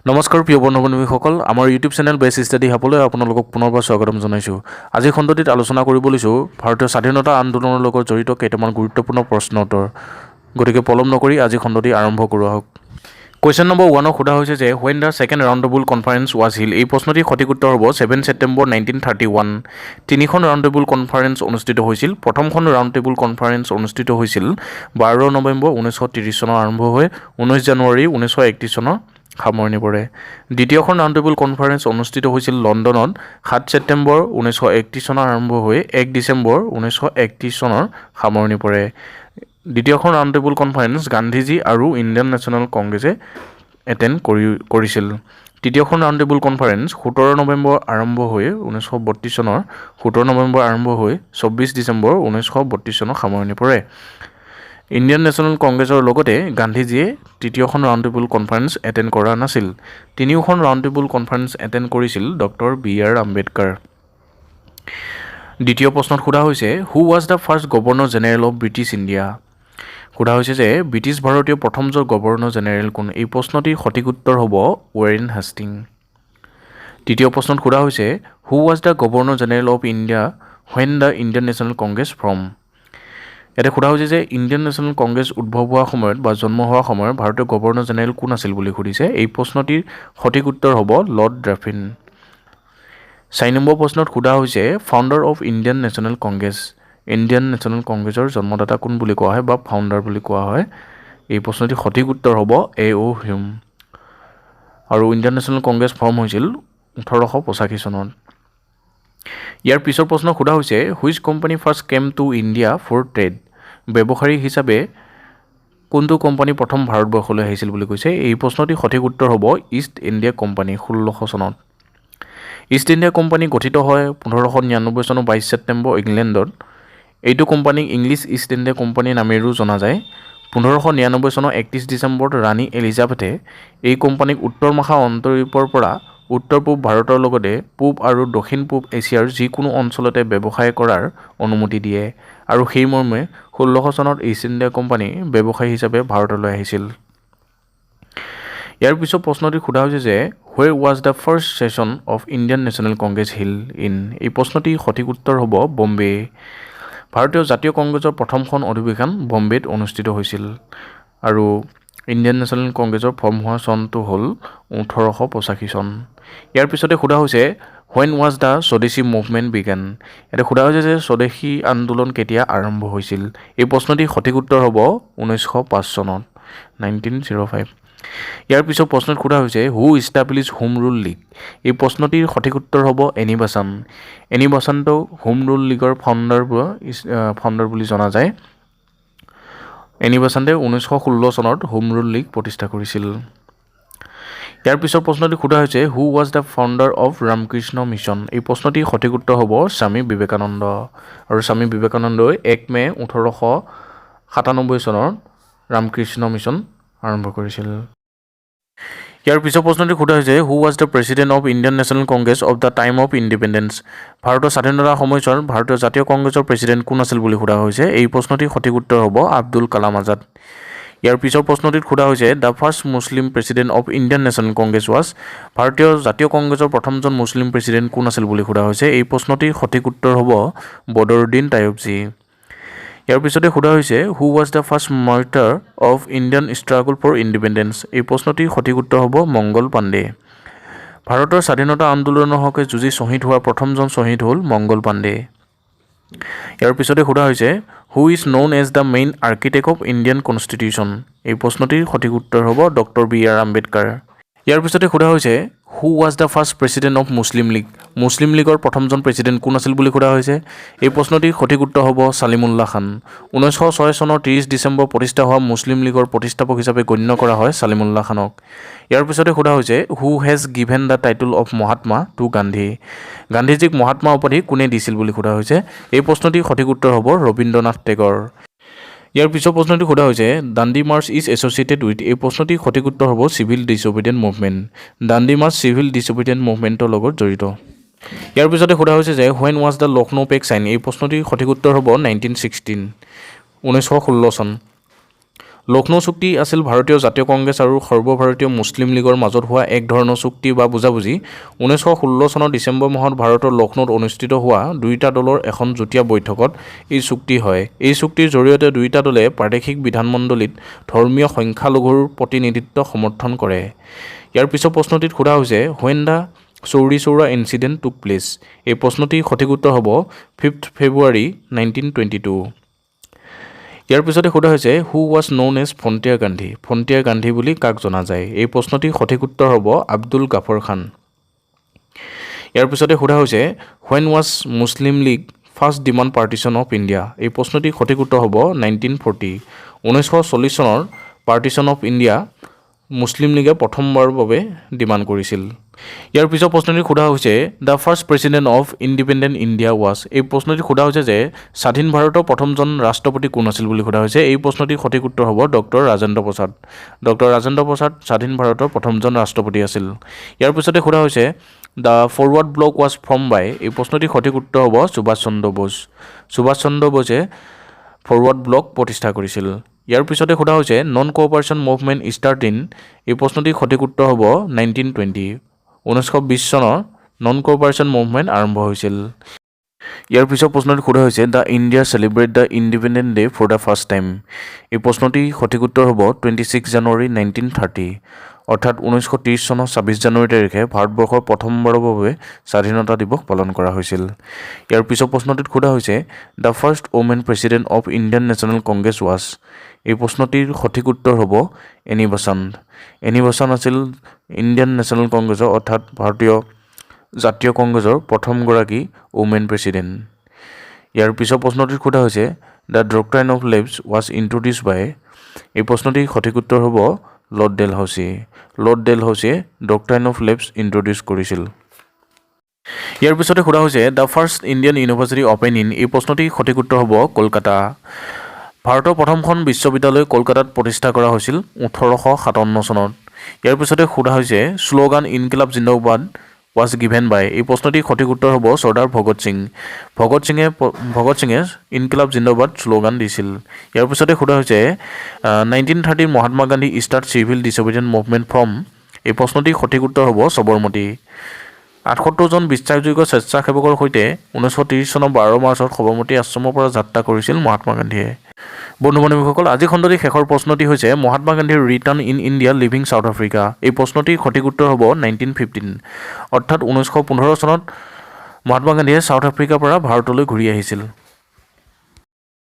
নমস্কাৰ প্ৰিয় বন্ধু-বান্ধৱীসকল, আমাৰ ইউটিউব চেনেল বেছ ষ্টাডি হাবলৈ আপোনালোকক পুনৰবাৰ স্বাগতম জনাইছোঁ। আজি খণ্ডটিত আলোচনা কৰিব লৈছোঁ ভাৰতীয় স্বাধীনতা আন্দোলনৰ লগত জড়িত কেইটামান গুৰুত্বপূৰ্ণ প্ৰশ্ন উত্তৰ। গতিকে পলম নকৰি আজি খণ্ডটি আৰম্ভ কৰোঁ আহক। কুৱেশ্যন নম্বৰ 1 সোধা হৈছে যে when the second round table conference was held. এই প্ৰশ্নটিৰ সঠিক উত্তৰ হ'ব 7 ছেপ্টেম্বৰ 1931। তিনিখন ৰাউণ্ড টেবুল কনফাৰেন্স অনুষ্ঠিত হৈছিল। প্ৰথমখন ৰাউণ্ড টেবুল কনফাৰেন্স অনুষ্ঠিত হৈছিল 12 নৱেম্বৰ 1930 চনৰ আৰম্ভ হৈ 19 জানুৱাৰী 1931 চনৰ সামৰণি পৰে। দ্বিতীয়খন ৰাউণ্ড টেবুল কনফাৰেন্স অনুষ্ঠিত হৈছিল লণ্ডনত 7 ছেপ্টেম্বৰ 1931 চনৰ আৰম্ভ হৈ 1 ডিচেম্বৰ 1931 চনৰ সামৰণি পৰে। দ্বিতীয়খন ৰাউণ্ড টেবুল কনফাৰেন্স গান্ধীজী আৰু ইণ্ডিয়ান নেশ্যনেল কংগ্ৰেছে এটেণ্ড কৰিছিল। তৃতীয়খন ৰাউণ্ড টেবুল কনফাৰেন্স 17 নৱেম্বৰ আৰম্ভ হৈ 1932 চনৰ 17 নৱেম্বৰ আৰম্ভ হৈ 24 ডিচেম্বৰ 1932 চনৰ সামৰণি পৰে। ইণ্ডিয়ান নেশ্যনেল কংগ্ৰেছৰ লগতে গান্ধীজীয়ে তৃতীয়খন ৰাউণ্ড টেবুল কনফাৰেন্স এটেণ্ড কৰা নাছিল। তিনিওখন ৰাউণ্ড টেবুল কনফাৰেন্স এটেণ্ড কৰিছিল ডক্টৰ বি.আৰ. আম্বেদকাৰ। দ্বিতীয় প্ৰশ্নত সোধা হৈছে who was the first governor general of British India. সোধা হৈছে যে ব্ৰিটিছ ভাৰতীয় প্ৰথমজন গভৰ্ণৰ জেনেৰেল কোন। এই প্ৰশ্নটিৰ সঠিক উত্তৰ হ'ব ৱেৰেন হাষ্টিং। তৃতীয় প্ৰশ্নত সোধা হৈছে who was the governor general of India when the Indian National Congress form. ইয়াতে সোধা হৈছে যে ইণ্ডিয়ান নেশ্যনেল কংগ্ৰেছ উদ্ভৱ হোৱাৰ সময়ত বা জন্ম হোৱাৰ সময়ত ভাৰতীয় গভৰ্ণৰ জেনেৰেল কোন আছিল বুলি সুধিছে। এই প্ৰশ্নটিৰ সঠিক উত্তৰ হ'ব লৰ্ড ড্ৰাফিন। 4 নম্বৰ প্ৰশ্নত সোধা হৈছে founder of Indian National Congress. Indian national কংগ্ৰেছৰ জন্মদাতা কোন বুলি কোৱা হয় বা ফাউণ্ডাৰ বুলি কোৱা হয়। এই প্ৰশ্নটিৰ সঠিক উত্তৰ হ'ব A.O. হিউম। আৰু ইণ্ডিয়ান নেশ্যনেল কংগ্ৰেছ ফৰ্ম হৈছিল 1885 চনত। ইয়াৰ পিছৰ প্ৰশ্ন সোধা হৈছে which company first came to India for trade. ব্যৱসায়ী হিচাপে কোনটো কোম্পানী প্ৰথম ভাৰতবৰ্ষলৈ আহিছিল বুলি কৈছে। এই প্ৰশ্নটিৰ সঠিক উত্তৰ হ'ব ইষ্ট ইণ্ডিয়া কোম্পানী 1600 চনত। ইষ্ট ইণ্ডিয়া কোম্পানী গঠিত হয় 1599 চনৰ 22 ছেপ্টেম্বৰ ইংলেণ্ডত। এইটো কোম্পানীক ইংলিছ ইষ্ট ইণ্ডিয়া কোম্পানী নামেৰেও জনা যায়। 1599 চনৰ 31 ডিচেম্বৰত ৰাণী এলিজাবেথে এই কোম্পানীক উত্তৰ মহা অন্তৰীপৰ পৰা উত্তৰ পূব ভাৰতৰ লগতে পূব আৰু দক্ষিণ পূব এছিয়াৰ যিকোনো অঞ্চলতে ব্যৱসায় কৰাৰ অনুমতি দিয়ে আৰু সেই মৰ্মে 1600 চনত ইষ্ট ইণ্ডিয়া কোম্পানী ব্যৱসায়ী হিচাপে ভাৰতলৈ আহিছিল। ইয়াৰ পিছত প্ৰশ্নটি সোধা হৈছে যে where was the first session of Indian National Congress held in. এই প্ৰশ্নটিৰ সঠিক উত্তৰ হ'ব বম্বে। ভাৰতীয় জাতীয় কংগ্ৰেছৰ প্ৰথমখন অধিৱেশন বম্বেত অনুষ্ঠিত হৈছিল আৰু ইণ্ডিয়ান নেশ্যনেল কংগ্ৰেছৰ ফৰ্ম হোৱা চনটো হ'ল 1885 চন। ইয়াৰ পিছতে সোধা হৈছে হুৱেন ৱাজ দ্য স্বদেশী মুভমেণ্ট বিগেন। ইয়াতে সোধা হৈছে যে স্বদেশী আন্দোলন কেতিয়া আৰম্ভ হৈছিল। এই প্ৰশ্নটিৰ সঠিক উত্তৰ হ'ব 1905 চনত 1905। ইয়াৰ পিছত প্ৰশ্নত সোধা হৈছে হু ইষ্টাব্লিছ হোম ৰুল লীগ। এই প্ৰশ্নটিৰ সঠিক উত্তৰ হ'ব এনি বাচান। এনি বাচানটো হোম ৰুল লীগৰ ফাউণ্ডাৰ বুলি জনা যায়। এনি বাচান্তে 1916 চনত হোম ৰুল লীগ প্ৰতিষ্ঠা কৰিছিল। ইয়াৰ পিছৰ প্ৰশ্নটি সোধা হৈছে who was the founder of Ramakrishna mission. এই প্ৰশ্নটিৰ সঠিক উত্তৰ হ'ব স্বামী বিবেকানন্দ। আৰু স্বামী বিবেকানন্দই 1 মে 1897 চনত ৰামকৃষ্ণ মিছন আৰম্ভ কৰিছিল। ইয়াৰ পিছৰ প্ৰশ্নটি সোধা হৈছে who was the president of Indian National Congress of the time of independence. ভাৰতৰ স্বাধীনতাৰ সময়ছোৱাত ভাৰতীয় জাতীয় কংগ্ৰেছৰ প্ৰেছিডেণ্ট কোন আছিল বুলি সোধা হৈছে। এই প্ৰশ্নটিৰ সঠিক উত্তৰ হ'ব আব্দুল কালাম আজাদ। ইয়াৰ পিছৰ প্ৰশ্নটিত সোধা হৈছে the first Muslim president of Indian National Congress was. ভাৰতীয় জাতীয় কংগ্ৰেছৰ প্ৰথমজন মুছলিম প্ৰেছিডেণ্ট কোন আছিল বুলি সোধা হৈছে। এই প্ৰশ্নটিৰ সঠিক উত্তৰ হ'ব বদৰুদ্দিন তায়ুবজী। ইয়াৰ পিছতে সোধা হৈছে who was the first martyr of Indian struggle for independence. এই প্ৰশ্নটিৰ সঠিক উত্তৰ হ'ব মংগল পাণ্ডে। ভাৰতৰ স্বাধীনতা আন্দোলনৰ হকে যুঁজি শ্বহীদ হোৱা প্ৰথমজন শ্বহীদ হ'ল মংগল পাণ্ডে। ইয়াৰ পিছতে সোধা হৈছে who is known as the main architect of Indian constitution. এই প্ৰশ্নটিৰ সঠিক উত্তৰ হ'ব ডক্টৰ বি.আৰ. আম্বেদকাৰ। ইয়াৰ পিছতে সোধা হৈছে who was the first president of Muslim League. Muslim লীগৰ প্ৰথমজন প্ৰেছিডেণ্ট কোন আছিল বুলি সোধা হৈছে। এই প্ৰশ্নটিৰ সঠিক উত্তৰ হ'ব ছালিমুল্লাহ খান। 1906 চনৰ 30 ডিচেম্বৰ প্ৰতিষ্ঠা হোৱা মুছলিম লীগৰ প্ৰতিষ্ঠাপক হিচাপে গণ্য কৰা হয় ছালিমুল্লাহ খানক। ইয়াৰ পিছতে সোধা হৈছে who has given the title of Mahatma to Gandhi. গান্ধীজীক মহাত্মা উপাধি কোনে দিছিল বুলি সোধা হৈছে। এই প্ৰশ্নটিৰ সঠিক উত্তৰ হ'ব ৰবীন্দ্ৰনাথ টেগৰ। ইয়াৰ পিছৰ প্ৰশ্নটি সোধা হৈছে Dandi march is associated with. এই প্ৰশ্নটিৰ সঠিক উত্তৰ হ'ব civil disobedience movement. Dandi march civil disobedience মুভমেণ্টৰ লগত জড়িত। ইয়াৰ পিছতে সোধা হৈছে যে when was the Lucknow pact sign. এই প্ৰশ্নটিৰ সঠিক উত্তৰ হ'ব 1916 চন। লক্ষ্ণৌ চুক্তি আছিল ভাৰতীয় জাতীয় কংগ্ৰেছ আৰু সৰ্বভাৰতীয় মুছলিম লীগৰ মাজত হোৱা এক ধৰণৰ চুক্তি বা বুজাবুজি 1916 চনৰ ডিচেম্বৰ মাহত ভাৰতৰ লক্ষ্ণৌত অনুষ্ঠিত হোৱা দুয়োটা দলৰ এখন যুটীয়া বৈঠকত এই চুক্তি হয় এই চুক্তিৰ জৰিয়তে দুয়োটা দলে প্ৰাদেশিক বিধানমণ্ডলীত ধৰ্মীয় সংখ্যালঘুৰ প্ৰতিনিধিত্ব সমৰ্থন কৰে ইয়াৰ পিছত প্ৰশ্নটিত সোধা হৈছে when the chauri-choura incident took place এই প্ৰশ্নটিৰ সঠিক উত্তৰ হ'ব 5th February 1922 ইয়াৰ পিছতে সোধা হৈছে who was known as frontier Gandhi বুলি কাক জনা যায় এই প্ৰশ্নটিৰ সঠিক উত্তৰ হ'ব আব্দুল গাফৰ খান ইয়াৰ পিছতে সোধা হৈছে when was Muslim League first demand partition of India এই প্ৰশ্নটিৰ সঠিক উত্তৰ হ'ব 1940 1940 চনৰ পাৰ্টিশন অফ ইণ্ডিয়া মুছলিম লীগে প্ৰথমবাৰৰ বাবে ডিমাণ্ড কৰিছিল ইয়াৰ পিছত প্ৰশ্নটি সোধা হৈছে the first president of independent India was এই প্ৰশ্নটি সোধা হৈছে যে স্বাধীন ভাৰতৰ প্ৰথমজন ৰাষ্ট্ৰপতি কোন আছিল বুলি সোধা হৈছে এই প্ৰশ্নটিৰ সঠিক উত্তৰ হ'ব ডক্টৰ ৰাজেন্দ্ৰ প্ৰসাদ স্বাধীন ভাৰতৰ প্ৰথমজন ৰাষ্ট্ৰপতি আছিল ইয়াৰ পিছতে সোধা হৈছে the Forward Bloc was form by এই প্ৰশ্নটিৰ সঠিক উত্তৰ হ'ব সুভাষ চন্দ্ৰ বোছে ফৰৱাৰ্ড ব্লক প্ৰতিষ্ঠা কৰিছিল ইয়াৰ পিছতে সোধা হৈছে non cooperation movement start in এই প্ৰশ্নটিৰ সঠিক উত্তৰ হ'ব 1920 চনৰ নন কোঅপাৰেশ্যন মুভমেণ্ট আৰম্ভ হৈছিল ইয়াৰ পিছত প্ৰশ্নটি সোধা হৈছে the India celebrate the independent day for the first time এই প্ৰশ্নটিৰ সঠিক উত্তৰ হ'ব 26 জানুৱাৰী 1930 অৰ্থাৎ 1930 চনৰ 26 জানুৱাৰী তাৰিখে ভাৰতবৰ্ষৰ প্ৰথমবাৰৰ বাবে স্বাধীনতা দিৱস পালন কৰা হৈছিল ইয়াৰ পিছত প্ৰশ্নটিত সোধা হৈছে the first women president of Indian National Congress was এই প্ৰশ্নটিৰ সঠিক উত্তৰ হ'ব এনি বেছাণ্ট আছিল ইণ্ডিয়ান নেশ্যনেল কংগ্ৰেছৰ অৰ্থাৎ ভাৰতীয় জাতীয় কংগ্ৰেছৰ প্ৰথমগৰাকী ওমেন প্ৰেছিডেণ্ট ইয়াৰ পিছত প্ৰশ্নটিত সোধা হৈছে the doctrine of lapse was introduce by এই প্ৰশ্নটিৰ সঠিক উত্তৰ হ'ব লৰ্ড ডেলহাউছিয়ে ডক্ট্ৰাইন অফ লেবছ ইণ্ট্ৰডিউচ কৰিছিল ইয়াৰ পিছতে সোধা হৈছে the first Indian university open in এই প্ৰশ্নটিৰ সঠিক উত্তৰ হ'ব কলকাতা ভাৰতৰ প্ৰথমখন বিশ্ববিদ্যালয় কলকাতাত প্ৰতিষ্ঠা কৰা হৈছিল 1857 চনত ইয়াৰ পিছতে সোধা হৈছে শ্লোগান ইনকিলাব জিন্দাবাদ ৱাজ গিভেন বাই এই প্ৰশ্নটিৰ সঠিক উত্তৰ হ'ব চৰ্দাৰ ভগত সিঙে ইনকিলাব জিন্দাবাদ শ্লোগান দিছিল ইয়াৰ পিছতে সোধা হৈছে 1930 Mahatma Gandhi start civil disobedience movement from এই প্ৰশ্নটিৰ সঠিক উত্তৰ হ'ব সবৰমতী 78 জন বিশ্বাসযোগ্য স্বেচ্ছাসেৱকৰ সৈতে 1930 চনৰ 12 মাৰ্চত সবৰমতী আশ্ৰমৰ পৰা যাত্ৰা কৰিছিল মহাত্মা গান্ধীয়ে বন্ধু বান্ধৱীসকল আজি খণ্ডটিৰ শেষৰ প্ৰশ্নটি হৈছে মহাত্মা গান্ধীৰ return in India living south Africa এই প্ৰশ্নটিৰ সঠিক উত্তৰ হ'ব 1915 অৰ্থাৎ 1915 চনত মহাত্মা গান্ধীয়ে চাউথ আফ্ৰিকাৰ পৰা ভাৰতলৈ ঘূৰি আহিছিল